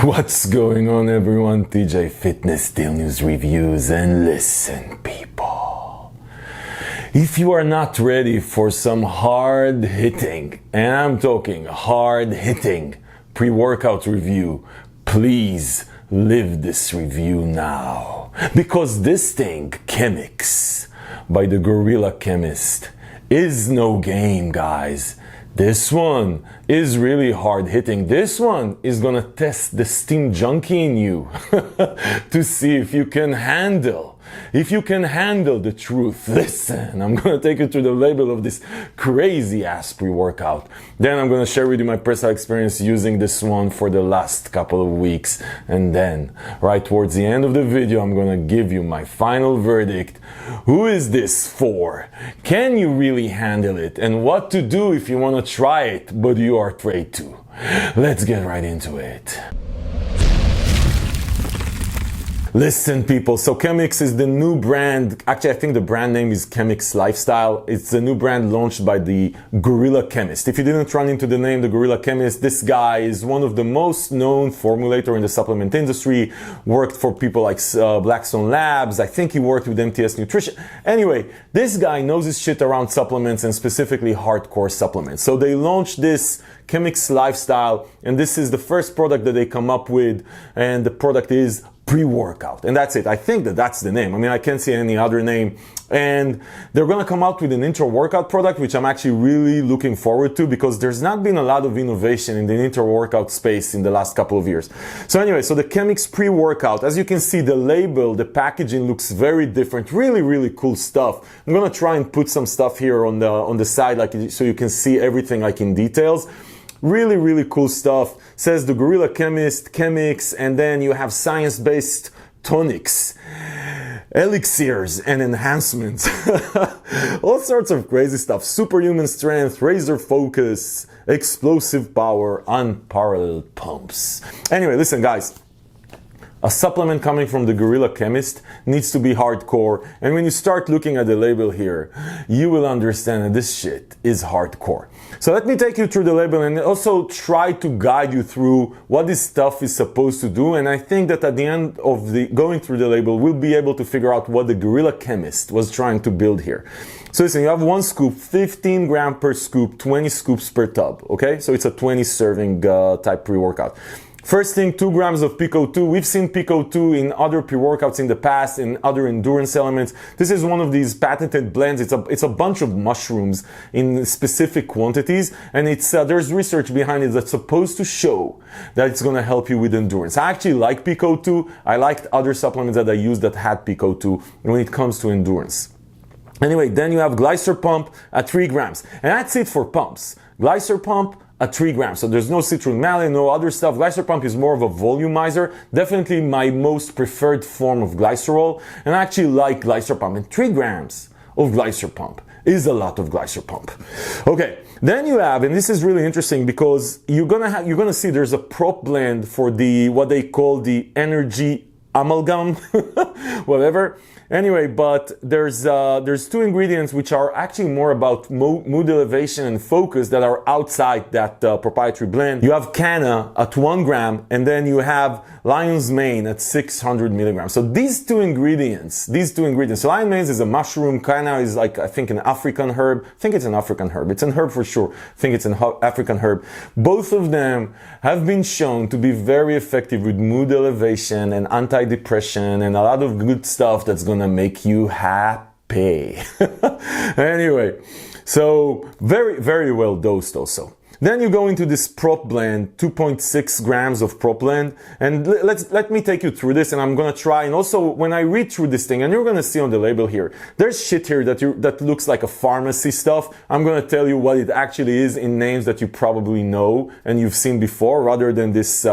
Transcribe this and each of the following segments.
What's going on, everyone? TJ Fitness Steel News Reviews. And listen, people, if you are not ready for some hard hitting, and I'm talking hard hitting pre-workout review, please live this review now, because this thing, CHEMIX by the Guerilla chemist, is no game, guys. This one is really hard hitting. This one is gonna test the steam junkie in you to see if you can handle the truth. Listen, I'm gonna take you through the label of this crazy ass pre-workout. Then I'm gonna share with you my personal experience using this one for the last couple of weeks. And then, right towards the end of the video, I'm gonna give you my final verdict. Who is this for? Can you really handle it? And what to do if you wanna try it, but you are afraid to. Let's get right into it. Listen, people, so CHEMIX is the new brand. Actually, I think the brand name is CHEMIX Lifestyle. It's a new brand launched by the Guerilla chemist. If you didn't run into the name, the Guerilla chemist, this guy is one of the most known formulator in the supplement industry, worked for people like Blackstone Labs. I think he worked with MTS Nutrition. Anyway, this guy knows his shit around supplements and specifically hardcore supplements. So they launched this CHEMIX Lifestyle, and this is the first product that they come up with, and the product is pre-workout, and that's it. I think that's the name. I mean, I can't see any other name. And they're gonna come out with an intra-workout product, which I'm actually really looking forward to, because there's not been a lot of innovation in the intra-workout space in the last couple of years. So anyway, so the CHEMIX Pre-Workout, as you can see, the label, the packaging looks very different. Really, really cool stuff. I'm gonna try and put some stuff here on the side, like, so you can see everything like in details. Really, really cool stuff. Says the Guerilla chemist, CHEMIX, and then you have science-based tonics, elixirs, and enhancements. All sorts of crazy stuff. Superhuman strength, razor focus, explosive power, unparalleled pumps. Anyway, listen, guys. A supplement coming from the Guerilla chemist needs to be hardcore, and when you start looking at the label here, you will understand that this shit is hardcore. So let me take you through the label and also try to guide you through what this stuff is supposed to do, and I think that at the end of going through the label, we'll be able to figure out what the Guerilla chemist was trying to build here. So listen, you have one scoop, 15 grams per scoop, 20 scoops per tub, okay? So it's a 20 serving type pre-workout. First thing, 2 grams of PiCO2. We've seen PiCO2 in other pre-workouts in the past, in other endurance elements. This is one of these patented blends. It's a bunch of mushrooms in specific quantities, and there's research behind it that's supposed to show that it's going to help you with endurance. I actually like PiCO2. I liked other supplements that I used that had PiCO2 when it comes to endurance. Anyway, then you have Glycer Pump at 3 grams, and that's it for pumps. Glycer Pump at 3 grams. So there's no citronellane, no other stuff. Glycer Pump is more of a volumizer. Definitely my most preferred form of glycerol. And I actually like Glycer Pump. And 3 grams of Glycer Pump is a lot of Glycer Pump. Okay, then you have, and this is really interesting because you're gonna see there's a prop blend for the what they call the energy amalgam, whatever. Anyway, but there's 2 ingredients which are actually more about mood elevation and focus that are outside that proprietary blend. You have Canna at 1 gram, and then you have Lion's Mane at 600 milligrams. So these two ingredients, so Lion's Mane is a mushroom, Canna is like, I think, an African herb. I think it's an African herb. It's an herb for sure. I think it's an African herb. Both of them have been shown to be very effective with mood elevation and anti-depression and a lot of good stuff that's gonna make you happy. Anyway, so very, very well dosed also. Then you go into this prop blend, 2.6 grams of prop blend, and let me take you through this, and I'm gonna try, and also when I read through this thing, and you're gonna see on the label here, there's shit here that looks like a pharmacy stuff. I'm gonna tell you what it actually is in names that you probably know and you've seen before, rather than this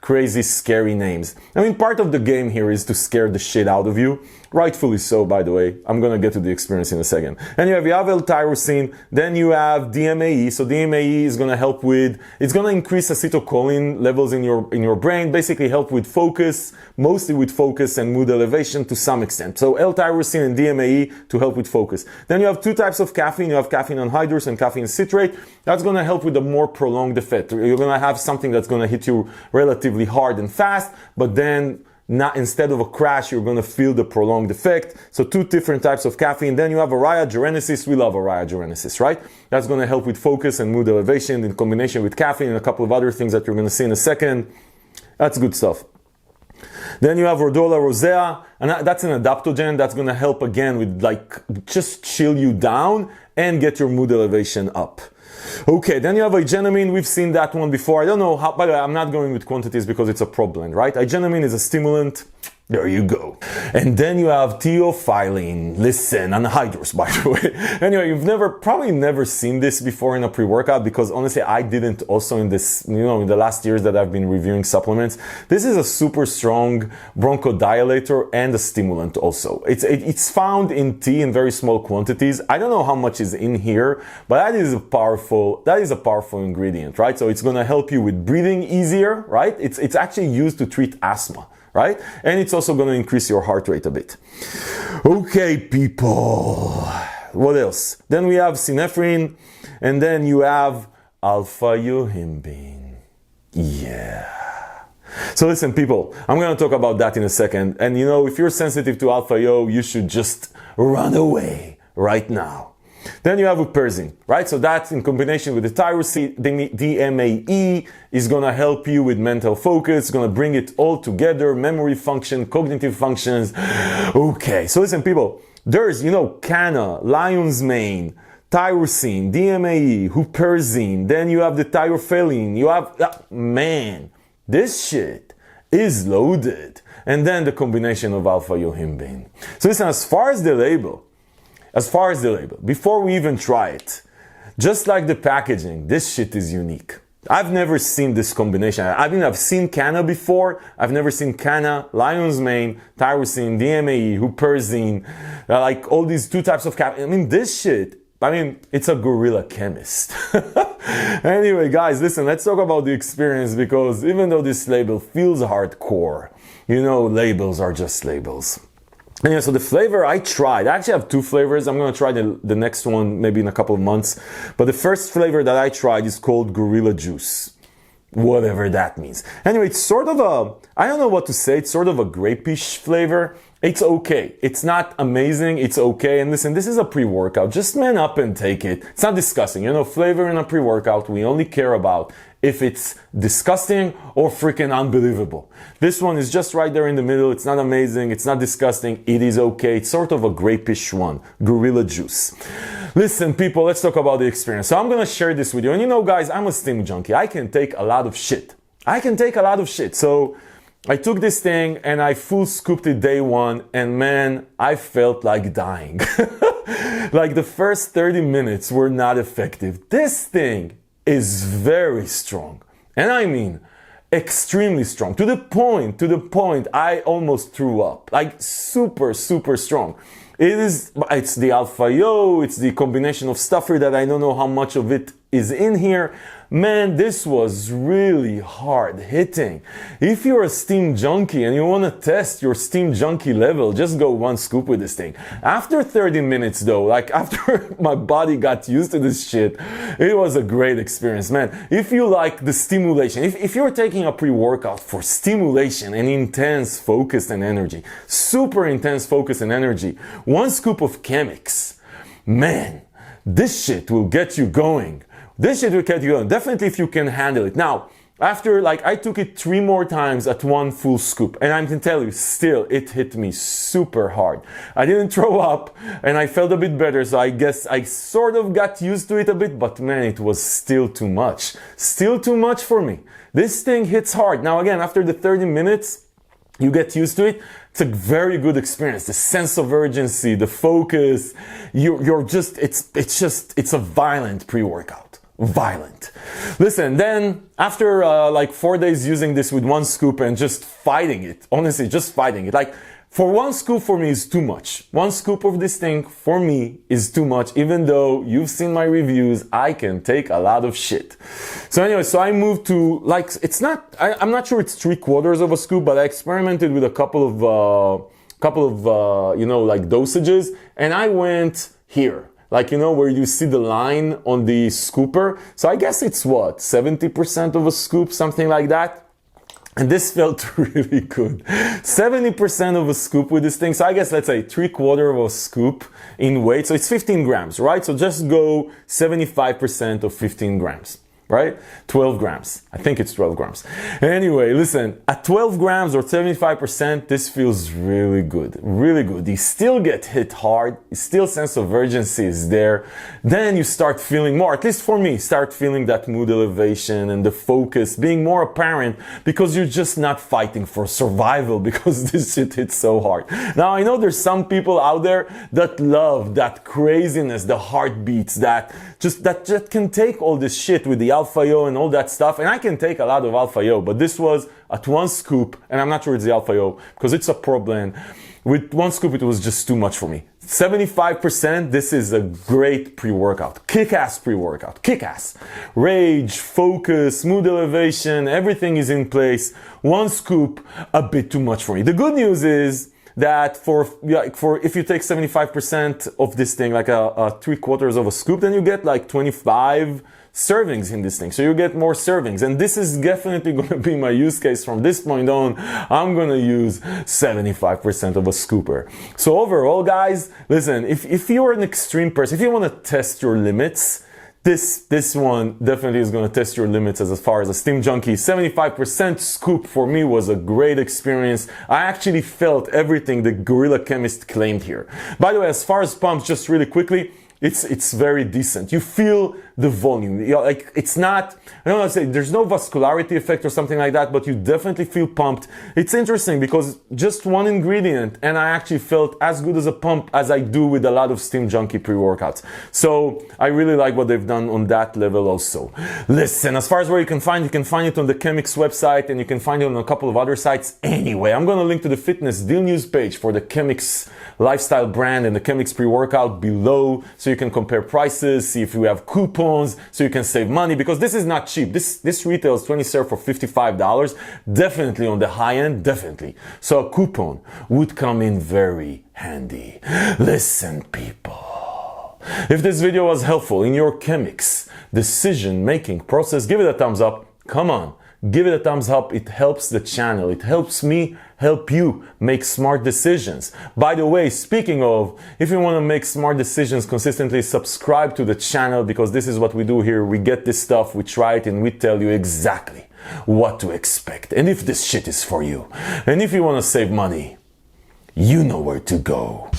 crazy scary names. I mean, part of the game here is to scare the shit out of you. Rightfully so, by the way. I'm gonna get to the experience in a second. And you have L-tyrosine, then you have DMAE. So DMAE is gonna gonna help with, it's gonna increase acetylcholine levels in your brain, basically help with focus, mostly with focus and mood elevation to some extent. So L-tyrosine and DMAE to help with focus. Then you have two types of caffeine. You have caffeine anhydrous and caffeine citrate. That's gonna help with a more prolonged effect. You're gonna have something that's gonna hit you relatively hard and fast, but then not, instead of a crash, you're going to feel the prolonged effect. So two different types of caffeine. Then you have Araya gerenesis. We love Araya gerenesis, right? That's going to help with focus and mood elevation in combination with caffeine and a couple of other things that you're going to see in a second. That's good stuff. Then you have Rhodiola rosea, and that's an adaptogen. That's going to help again with like just chill you down and get your mood elevation up. Okay, then you have igenamine. We've seen that one before. I don't know how, by the way, I'm not going with quantities because it's a prop blend, right? Igenamine is a stimulant. There you go. And then you have theophylline. Listen, anhydrous, by the way. Anyway, you've probably never seen this before in a pre-workout because honestly, I didn't also in this, in the last years that I've been reviewing supplements. This is a super strong bronchodilator and a stimulant also. It's found in tea in very small quantities. I don't know how much is in here, but that is a powerful ingredient, right? So it's going to help you with breathing easier, right? It's actually used to treat asthma, right? And it's also going to increase your heart rate a bit. Okay, people. What else? Then we have synephrine, and then you have alpha-yohimbine. Yeah. So listen, people, I'm going to talk about that in a second. And if you're sensitive to alpha-yo, you should just run away right now. Then you have huperzine, right? So that's in combination with the tyrosine, DMAE is going to help you with mental focus, going to bring it all together, memory function, cognitive functions. Okay, so listen, people, there's, canna, lion's mane, tyrosine, DMAE, huperzine, then you have the thiophelline, you have, man, this shit is loaded. And then the combination of alpha-yohimbine. So listen, as far as the label, before we even try it, just like the packaging, this shit is unique. I've never seen this combination. I've seen canna before. I've never seen canna, lion's mane, tyrosine, DMAE, huperzine, like all these two types of caffeine. This shit, it's a Guerilla chemist. Anyway, guys, listen, let's talk about the experience because even though this label feels hardcore, labels are just labels. And so the flavor I tried, I actually have two flavors. I'm going to try the next one maybe in a couple of months. But the first flavor that I tried is called Guerilla Juice. Whatever that means. Anyway, it's sort of I don't know what to say. It's sort of a grapeish flavor. It's okay. It's not amazing. It's okay. And listen, this is a pre-workout. Just man up and take it. It's not disgusting. Flavor in a pre-workout, we only care about if it's disgusting or freaking unbelievable. This one is just right there in the middle. It's not amazing. It's not disgusting. It is okay. It's sort of a grapeish one. Guerilla Juice. Listen, people, let's talk about the experience. So I'm going to share this with you. And guys, I'm a steam junkie. I can take a lot of shit. So I took this thing and I full scooped it day one. And man, I felt like dying. Like the first 30 minutes were not effective. This thing is very strong. And I mean, extremely strong. To the point, I almost threw up. Like super, super strong. It's the alpha-yo, it's the combination of stuff here that I don't know how much of it is in here. Man, this was really hard hitting. If you're a steam junkie and you want to test your steam junkie level, just go one scoop with this thing. After 30 minutes though, like after my body got used to this shit, it was a great experience, man. If you like the stimulation, if you're taking a pre-workout for stimulation and intense focus and energy, super intense focus and energy, one scoop of CHEMIX, man, this shit will get you going. Definitely if you can handle it. Now, after I took it 3 more times at one full scoop, and I can tell you, still, it hit me super hard. I didn't throw up, and I felt a bit better, so I guess I sort of got used to it a bit, but man, it was still too much. Still too much for me. This thing hits hard. Now again, after the 30 minutes, you get used to it. It's a very good experience. The sense of urgency, the focus, it's a violent pre-workout. Violent. Listen, then after 4 days using this with one scoop and just fighting it, honestly, just fighting it, For one scoop for me is too much. One scoop of this thing for me is too much, even though you've seen my reviews, I can take a lot of shit. So anyway, so I moved to, like, it's not, I'm not sure it's 3/4 of a scoop, but I experimented with a couple of, you know, like dosages, and I went here. Like, you know, where you see the line on the scooper. So I guess it's what, 70% of a scoop, something like that. And this felt really good. 70% of a scoop with this thing. So I guess let's say 3/4 of a scoop in weight. So it's 15 grams, right? So just go 75% of 15 grams. Right? 12 grams. I think it's 12 grams. Anyway, listen, at 12 grams or 75%, this feels really good. Really good. You still get hit hard. Still sense of urgency is there. Then you start feeling more, at least for me, start feeling that mood elevation and the focus being more apparent because you're just not fighting for survival because this shit hits so hard. Now, I know there's some people out there that love that craziness, the heartbeats, that can take all this shit with the alpha-yo and all that stuff, and I can take a lot of alpha-yo, but this was at one scoop, and I'm not sure it's the alpha-yo because it's a pro blend. With one scoop, it was just too much for me. 75%, this is a great pre-workout. Kick-ass pre-workout. Kick-ass. Rage, focus, mood elevation, everything is in place. One scoop, a bit too much for me. The good news is that for if you take 75% of this thing, like a 3/4 of a scoop, then you get like 25 servings in this thing. So you get more servings. And this is definitely going to be my use case from this point on. I'm going to use 75% of a scooper. So overall, guys, listen, if you're an extreme person, if you want to test your limits, this one definitely is going to test your limits as far as a steam junkie. 75% scoop for me was a great experience. I actually felt everything the Guerilla Chemist claimed here. By the way, as far as pumps, just really quickly, it's very decent. You feel the volume. You know, like it's not, I don't want to say there's no vascularity effect or something like that, but you definitely feel pumped. It's interesting because just one ingredient and I actually felt as good as a pump as I do with a lot of steam junkie pre-workouts. So I really like what they've done on that level also. Listen, as far as where you can find it on the CHEMIX website, and you can find it on a couple of other sites. Anyway, I'm going to link to the fitness deal news page for the CHEMIX lifestyle brand and the CHEMIX pre-workout below, so you can compare prices, see if we have coupons, so you can save money, because this is not cheap. This retails 20 serve for $55, definitely on the high end, definitely. So a coupon would come in very handy. Listen, people, if this video was helpful in your CHEMIX decision-making process, give it a thumbs up. Come on, give it a thumbs up. It helps the channel. It helps me help you make smart decisions. By the way, speaking of, if you want to make smart decisions consistently, subscribe to the channel, because this is what we do here. We get this stuff, we try it, and we tell you exactly what to expect. And if this shit is for you, and if you want to save money, you know where to go.